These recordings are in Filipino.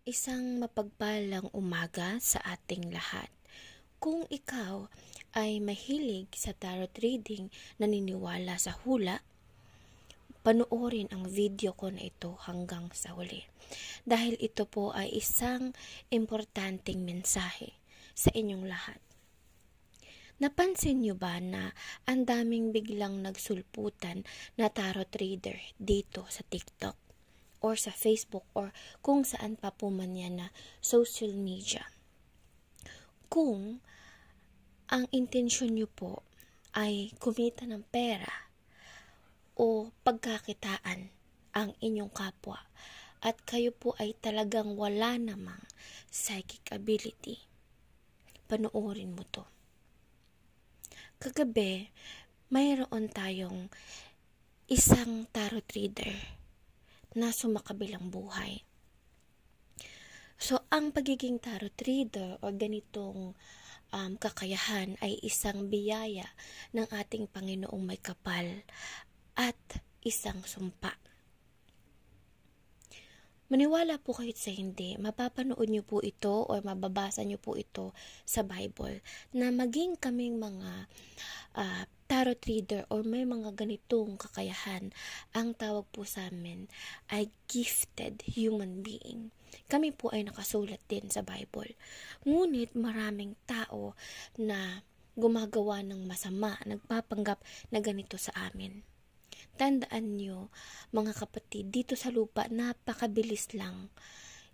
Isang mapagpalang umaga sa ating lahat. Kung ikaw ay mahilig sa tarot reading, naniniwala sa hula, panoorin ang video ko na ito hanggang sa huli. Dahil ito po ay isang importanteng mensahe sa inyong lahat. Napansin nyo ba na ang daming biglang nagsulputan na tarot reader dito sa TikTok? Or sa Facebook or kung saan pa po man yan na social media. Kung ang intensyon nyo po ay kumita ng pera o pagkakitaan ang inyong kapwa at kayo po ay talagang wala namang psychic ability, panoorin mo to. Kagabi, mayroon tayong isang tarot reader na sumakabilang buhay. So, ang pagiging tarot reader o ganitong kakayahan ay isang biyaya ng ating Panginoong may kapal at isang sumpa. Maniwala po kahit sa hindi, mapapanood nyo po ito o mababasa nyo po ito sa Bible na maging kaming mga tarot reader or may mga ganitong kakayahan, ang tawag po sa amin ay gifted human being. Kami po ay nakasulat din sa Bible. Ngunit maraming tao na gumagawa ng masama, nagpapanggap na ganito sa amin. Tandaan nyo, mga kapatid, dito sa lupa napakabilis lang.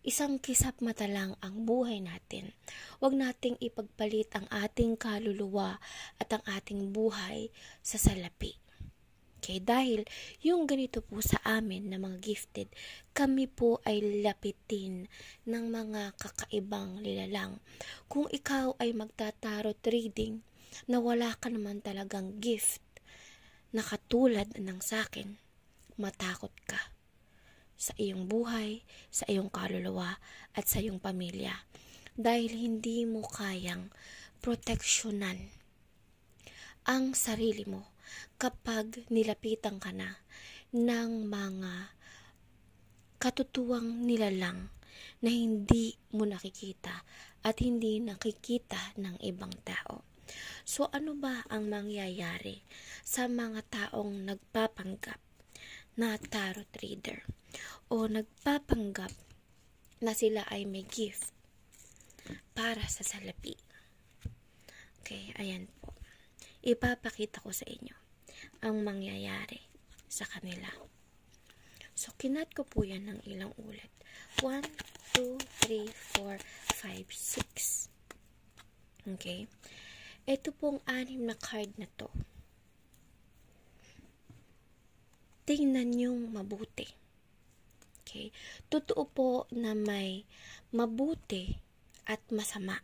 Isang kisap mata lang ang buhay natin. Huwag nating ipagpalit ang ating kaluluwa at ang ating buhay sa salapi. Okay, dahil yung ganito po sa amin na mga gifted, kami po ay lapitin ng mga kakaibang lilalang. Kung ikaw ay magtatarot reading na wala ka naman talagang gift na katulad ng sakin, matakot ka sa iyong buhay, sa iyong kaluluwa, at sa iyong pamilya. Dahil hindi mo kayang proteksyonan ang sarili mo kapag nilapitan ka na ng mga katutuwang nilalang na hindi mo nakikita at hindi nakikita ng ibang tao. So, ano ba ang mangyayari sa mga taong nagpapanggap na tarot reader o nagpapanggap na sila ay may gift para sa salapi? Okay, ayan po. Ipapakita ko sa inyo ang mangyayari sa kanila. So, kinat ko po yan ng ilang ulit. 1, 2, 3, 4, 5, 6. Okay? Ito pong 6 na card na to. Tingnan nyong mabuti. Okay? Totoo po na may mabuti at masama.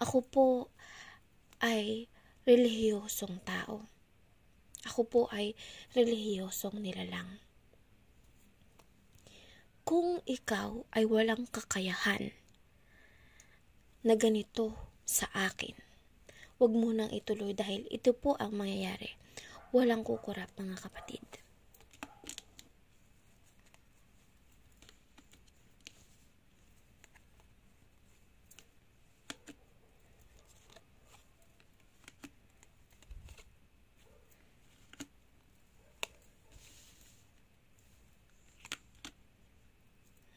Ako po ay relihiyosong tao. Ako po ay relihiyosong nilalang. Kung ikaw ay walang kakayahan na ganito sa akin, huwag mo nang ituloy dahil ito po ang mangyayari. Walang kukurap, mga kapatid.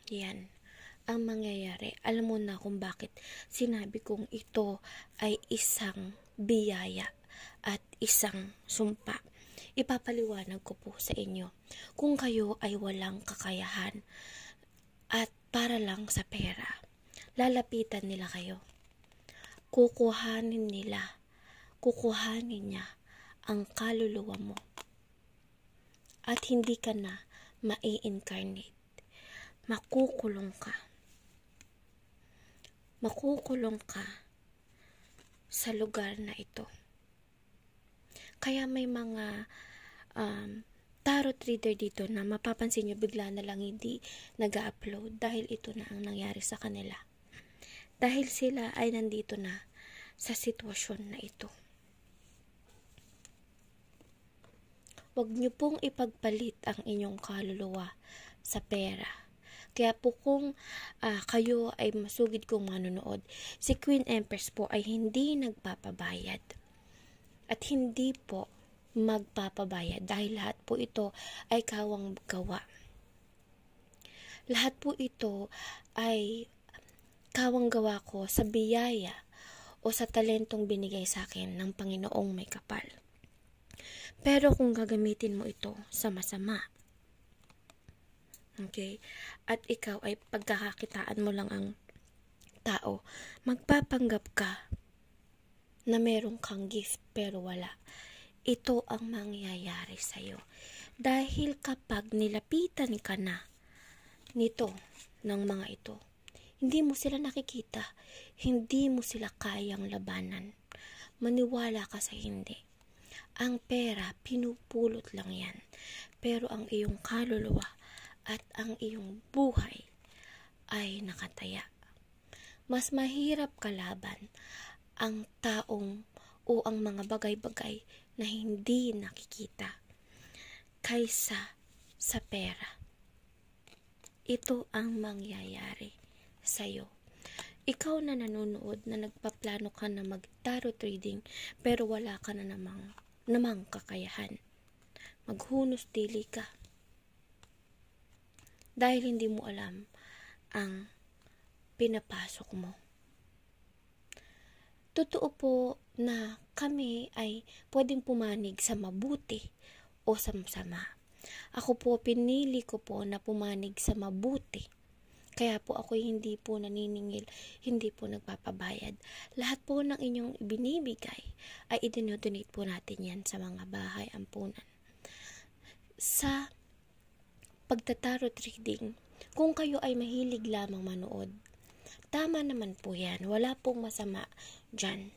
Yan ang mangyayari. Alam mo na kung bakit sinabi kong ito ay isang biyaya at isang sumpa. Ipapaliwanag ko po sa inyo. Kung kayo ay walang kakayahan at para lang sa pera, lalapitan nila kayo. Kukuhanin niya ang kaluluwa mo. At hindi ka na mai-incarnate. Makukulong ka. Makukulong ka sa lugar na ito. Kaya may mga tarot reader dito na mapapansin nyo bigla na lang hindi nag-upload dahil ito na ang nangyari sa kanila. Dahil sila ay nandito na sa sitwasyon na ito. Huwag nyo pong ipagpalit ang inyong kaluluwa sa pera. Kaya po kung kayo ay masugid kong manonood, si Queen Empress po ay hindi nagpapabayad. At hindi po magpapabayad dahil lahat po ito ay kawang gawa. Lahat po ito ay kawang gawa ko sa biyaya o sa talentong binigay sa akin ng Panginoong may kapal. Pero kung gagamitin mo ito sa masama, okay, at ikaw ay pagkakakitaan mo lang ang tao, magpapanggap ka na meron kang gift pero wala. Ito ang mangyayari sa'yo. Dahil kapag nilapitan ka na nito, ng mga ito, hindi mo sila nakikita, hindi mo sila kayang labanan. Maniwala ka sa hindi. Ang pera, pinupulot lang yan. Pero ang iyong kaluluwa at ang iyong buhay ay nakataya. Mas mahirap kalaban ang taong o ang mga bagay-bagay na hindi nakikita kaysa sa pera. Ito ang mangyayari sa'yo. Ikaw na nanonood na nagpaplano ka na mag-tarot reading pero wala ka na namang kakayahan. Maghunos dili ka. Dahil hindi mo alam ang pinapasok mo. Totoo po na kami ay pwedeng pumanig sa mabuti o sa masama. Ako po, pinili ko po na pumanig sa mabuti. Kaya po ako hindi po naniningil, hindi po nagpapabayad. Lahat po ng inyong binibigay ay idinodonate po natin yan sa mga bahay ampunan. Sa pagtatarot reading, kung kayo ay mahilig lamang manood, tama naman po yan. Wala pong masama dyan.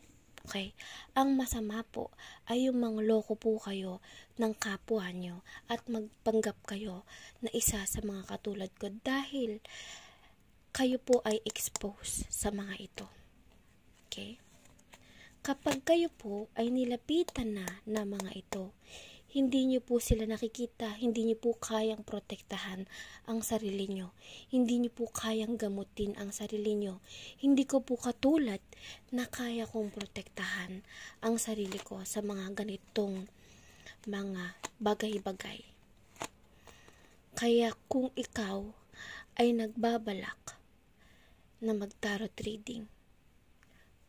Okay? Ang masama po ay yung mangloko po kayo ng kapwa nyo at magpanggap kayo na isa sa mga katulad ko dahil kayo po ay exposed sa mga ito. Okay? Kapag kayo po ay nilapitan na mga ito, hindi nyo po sila nakikita, hindi nyo po kayang protektahan ang sarili nyo. Hindi nyo po kayang gamutin ang sarili nyo. Hindi ko po katulad na kaya kong protektahan ang sarili ko sa mga ganitong mga bagay-bagay. Kaya kung ikaw ay nagbabalak na mag-tarot reading,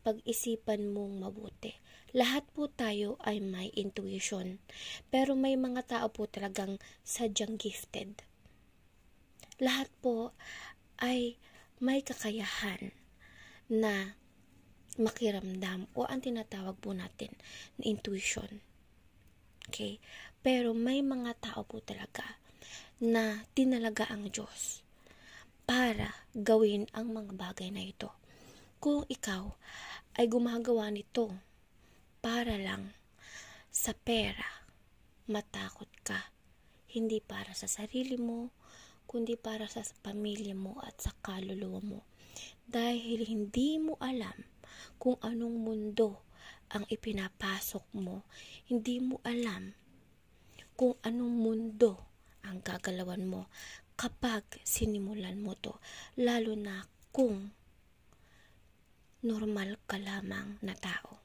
pag-isipan mong mabuti. Lahat po tayo ay may intuition, pero may mga tao po talagang sadyang gifted. Lahat po ay may kakayahan na makiramdam o ang tinatawag po natin na intuition. Okay? Pero may mga tao po talaga na tinalaga ang Diyos para gawin ang mga bagay na ito. Kung ikaw ay gumagawa nito para lang sa pera, matakot ka. Hindi para sa sarili mo, kundi para sa pamilya mo at sa kaluluwa mo. Dahil hindi mo alam kung anong mundo ang ipinapasok mo. Hindi mo alam kung anong mundo ang gagalawan mo kapag sinimulan mo to. Lalo na kung normal ka lamang na tao.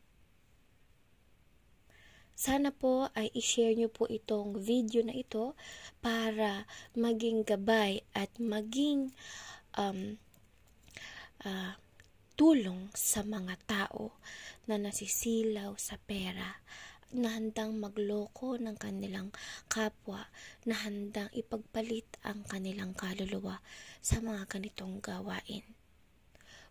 Sana po ay i-share nyo po itong video na ito para maging gabay at maging tulong sa mga tao na nasisilaw sa pera, na handang magloko ng kanilang kapwa, na handang ipagpalit ang kanilang kaluluwa sa mga ganitong gawain.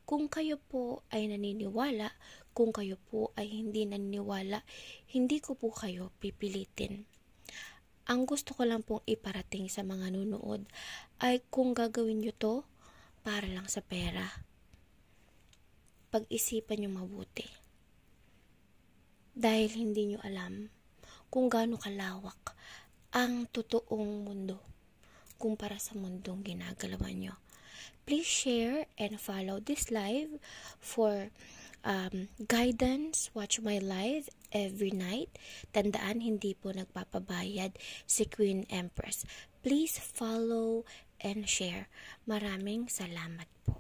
Kung kayo po ay naniniwala, kung kayo po ay hindi naniniwala, hindi ko po kayo pipilitin. Ang gusto ko lang pong iparating sa mga nunood ay kung gagawin nyo to para lang sa pera, pag-isipan nyo mabuti. Dahil hindi nyo alam kung gaano kalawak ang totoong mundo kumpara sa mundong ginagalawan nyo. Please share and follow this live for guidance. Watch my live every night. Tandaan, hindi po nagpapabayad si Queen Empress. Please follow and share. Maraming salamat po.